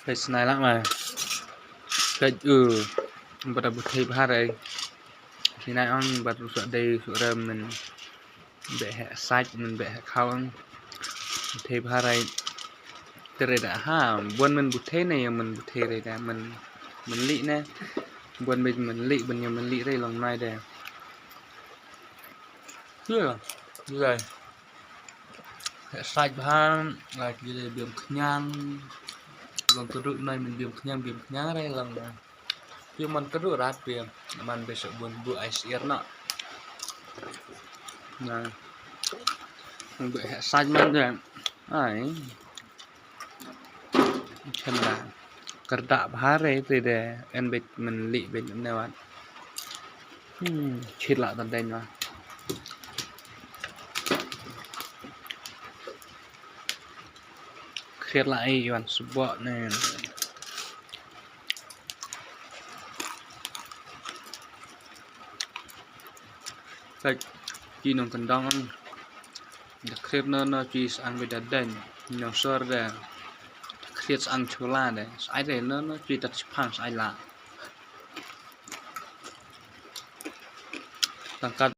cái này lắm mà cái bắt đầu thấy phát đây thì này on bắt đầu sửa đây sửa mình để hệ sách mình để không thấy phát đây từ đây đã ha buôn mình bút thế này mình bút thế đây đã mình lị nè buôn mình lị bên nhà mình lị đây lần này đây chưa rồi hệ sách ha là cái này điểm nhang lần từ rưỡi này mình điểm nhang đây lần này nhưng mình có rửa rát việc mình bị sợ buồn bữa ấy xịt nọ này mình bị hệ sai mất rồi ấy chân là kerja bahare itu deh en bet menli bet lewat chết lại tận đây mà chết lại Iwan Subo nè đây chỉ nông cần đông được khép nó chỉ ăn với đợt đèn nông sơ đây khép ăn chua la đây ai đây nó chỉ đặt phẳng ai là tăng